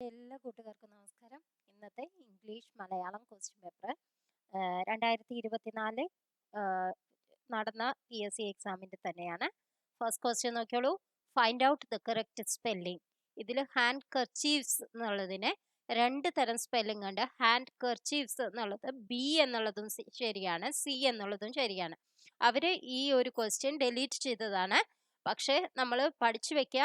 എല്ലാ കൂട്ടുകാർക്കും നമസ്കാരം. ഇന്നത്തെ ഇംഗ്ലീഷ് മലയാളം ക്വസ്റ്റ്യൻ പേപ്പർ 2024 നടന്ന PSC എക്സാമിൻ്റെ തന്നെയാണ്. ഫസ്റ്റ് ക്വസ്റ്റ്യൻ നോക്കിയോളൂ. Find out the correct spelling. ഇതിൽ ഹാൻഡ് കർച്ചീവ്സ് എന്നുള്ളതിന് രണ്ട് തരം സ്പെല്ലിംഗ് ഉണ്ട്. ഹാൻഡ് കർച്ചീവ്സ് എന്നുള്ളത് B എന്നുള്ളതും ശരിയാണ്, C എന്നുള്ളതും ശരിയാണ്. അവർ ഈ ഒരു ക്വസ്റ്റ്യൻ ഡിലീറ്റ് ചെയ്തതാണ്. പക്ഷേ നമ്മൾ പഠിച്ചു വെക്കുക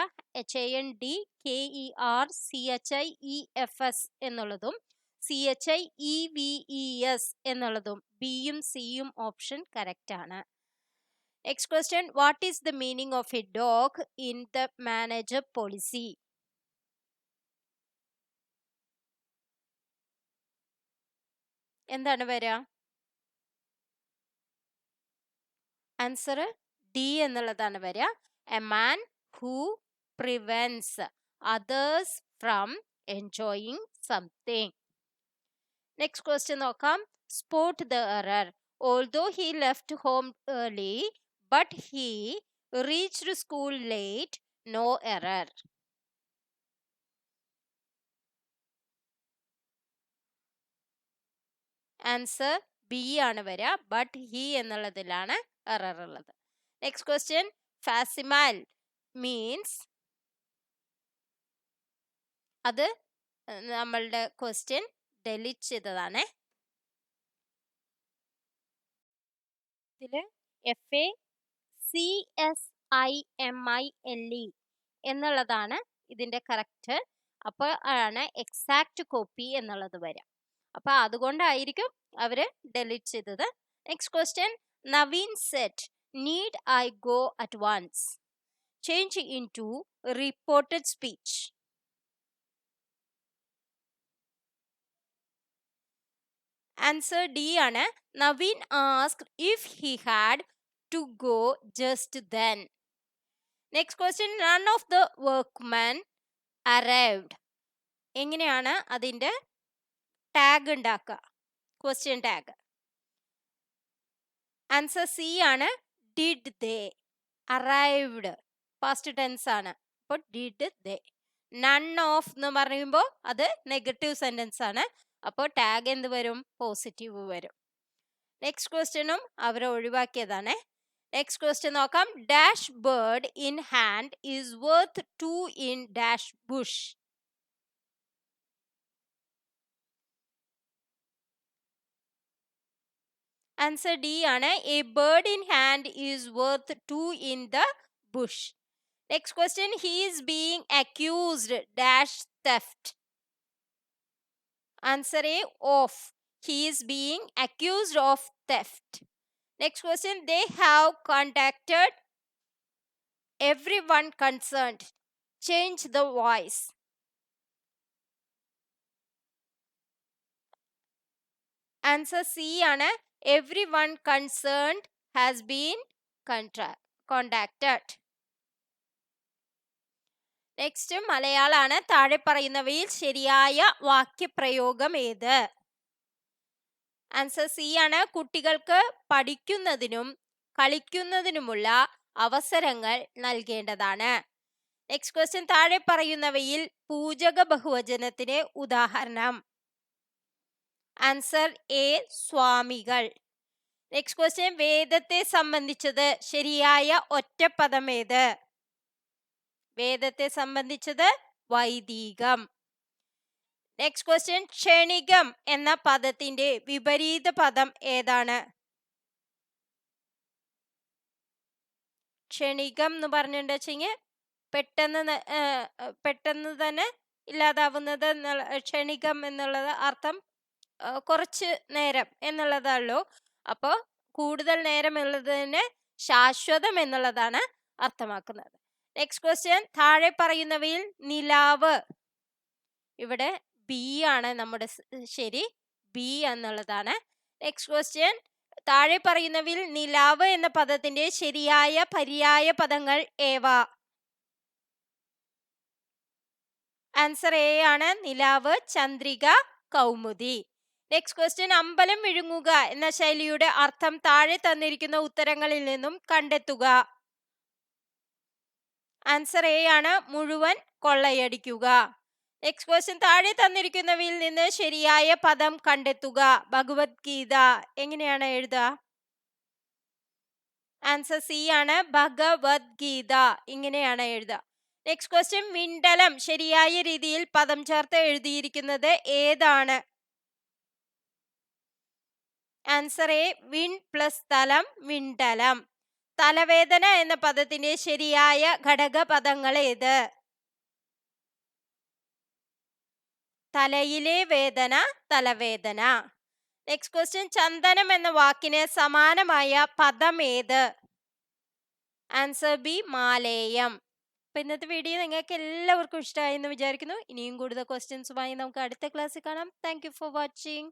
HANDKERCHIEFS എന്നുള്ളതും CHIEVES എന്നുള്ളതും ബിയും സിയും ഓപ്ഷൻ കറക്റ്റ് ആണ്. Next question, what is the meaning of A dog in the manager policy? എന്താണ് വരിക? ആൻസർ ഡി എന്നുള്ളതാണ് വരിക. A man who prevents others from enjoying something. Next question നോക്കാം. Spot the error. Although he left home early, but he reached school late. No error. Answer B ആണ് വരിക. But he എന്നുള്ളതിലാണ് error ഉള്ളത്. Next question, ഫാസിമാൽ means, അത് നമ്മളുടെ question delete ചെയ്തതാണ്. ഇതിൽ FACSIMILE എന്നുള്ളതാണ് ഇതിൻ്റെ കറക്റ്റ്. അപ്പോൾ ആണ് എക്സാക്റ്റ് കോപ്പി എന്നുള്ളത് വരിക. അപ്പോൾ അതുകൊണ്ടായിരിക്കും അവർ ഡെലീറ്റ് ചെയ്തത്. Next question, Naveen said need I go at once. Change into reported speech. Answer D ആണ്. Naveen asked if he had to go just then. Next question, none of the workmen arrived. എങ്ങനെയാണ് അതിൻ്റെ tag ഉണ്ടാക്കുക? Question tag. Answer C ആണ്. Did they. Arrived past tense ആണ്. അപ്പോൾ did they. None of എന്ന് പറയുമ്പോൾ അത് നെഗറ്റീവ് സെന്റൻസ് ആണ്. അപ്പോൾ ടാഗ് എന്ത് വരും? പോസിറ്റീവ് വരും. നെക്സ്റ്റ് ക്വസ്റ്റ്യനും അവർ ഒഴിവാക്കിയതാണ്. നെക്സ്റ്റ് ക്വസ്റ്റ്യൻ നോക്കാം. Dash bird in hand is worth 2 in dash bush. Answer D ആണ്. A bird in hand is worth 2 in the bush. Next question, he is being accused dash theft. Answer A of. He is being accused of theft. Next question, they have contacted everyone concerned. Change the voice. Answer C ആണ്. Everyone concerned has been contacted. Next മലയാളമാണ്. താഴെ പറയുന്നവയിൽ ശരിയായ വാക്യപ്രയോഗം ഏത്? Answer C ആണ്. കുട്ടികൾക്ക് പഠിക്കുന്നതിനും കളിക്കുന്നതിനുമുള്ള അവസരങ്ങൾ നൽകേണ്ടതാണ്. നെക്സ്റ്റ് ക്വസ്റ്റ്യൻ, താഴെ പറയുന്നവയിൽ പൂജക ബഹുവചനത്തിന് ഉദാഹരണം. ആൻസർ എ സ്വാമികൾ. നെക്സ്റ്റ് ക്വസ്റ്റ്യൻ, വേദത്തെ സംബന്ധിച്ചത് ശരിയായ ഒറ്റപ്പദം ഏത്? വേദത്തെ സംബന്ധിച്ചത് വൈദികം. നെക്സ്റ്റ് ക്വസ്റ്റ്യൻ, ക്ഷണികം എന്ന പദത്തിന്റെ വിപരീത പദം ഏതാണ്? ക്ഷണികം എന്ന് പറഞ്ഞിട്ടുണ്ടെങ്കിൽ പെട്ടെന്ന് തന്നെ ഇല്ലാതാവുന്നത്. ക്ഷണികം എന്നുള്ളത് അർത്ഥം കുറച്ച് നേരം എന്നുള്ളതാണല്ലോ. അപ്പോൾ കൂടുതൽ നേരം ഉള്ളതിന് ശാശ്വതം എന്നുള്ളതാണ് അർത്ഥമാക്കുന്നത്. നെക്സ്റ്റ് ക്വസ്റ്റ്യൻ, താഴെ പറയുന്നവയിൽ നിലാവ്. ഇവിടെ ബി ആണ് നമ്മുടെ ശരി. ബി എന്നുള്ളതാണ്. നെക്സ്റ്റ് ക്വസ്റ്റ്യൻ, താഴെ പറയുന്നവയിൽ നിലാവ് എന്ന പദത്തിന്റെ ശരിയായ പര്യായ പദങ്ങൾ ഏവ? ആൻസർ എ ആണ്. നിലാവ്, ചന്ദ്രിക, കൗമുദി. നെക്സ്റ്റ് ക്വസ്റ്റ്യൻ, അമ്പലം വിഴുങ്ങുക എന്ന ശൈലിയുടെ അർത്ഥം താഴെ തന്നിരിക്കുന്ന ഉത്തരങ്ങളിൽ നിന്നും കണ്ടെത്തുക. ആൻസർ എ ആണ്. മുഴുവൻ കൊള്ളയടിക്കുക. നെക്സ്റ്റ് ക്വസ്റ്റ്യൻ, താഴെ തന്നിരിക്കുന്നവയിൽ നിന്ന് ശരിയായ പദം കണ്ടെത്തുക. ഭഗവത്ഗീത എങ്ങനെയാണ് എഴുതുക? ആൻസർ സി ആണ്, ഭഗവത്ഗീത. ഇങ്ങനെയാണ് എഴുതുക. നെക്സ്റ്റ് ക്വസ്റ്റ്യൻ, വിണ്ടലം ശരിയായ രീതിയിൽ പദം ചേർത്ത് എഴുതിയിരിക്കുന്നത് ഏതാണ്? ആൻസർ എ, വിൺ പ്ലസ് തലം, വിണ്ടലം. തലവേദന എന്ന പദത്തിന്റെ ശരിയായ ഘടക പദങ്ങൾ ഏത്? തലയിലെ വേദന, തലവേദന. നെക്സ്റ്റ് ക്വസ്റ്റ്യൻ, ചന്ദനം എന്ന വാക്കിന് സമാനമായ പദം ഏത്? ആൻസർ ബി, മാലേയം. അപ്പൊ ഇന്നത്തെ വീഡിയോ നിങ്ങൾക്ക് എല്ലാവർക്കും ഇഷ്ടമായി എന്ന് വിചാരിക്കുന്നു. ഇനിയും കൂടുതൽ ക്വസ്റ്റ്യൻസുമായി നമുക്ക് അടുത്ത ക്ലാസ്സിൽ കാണാം. Thank you for watching.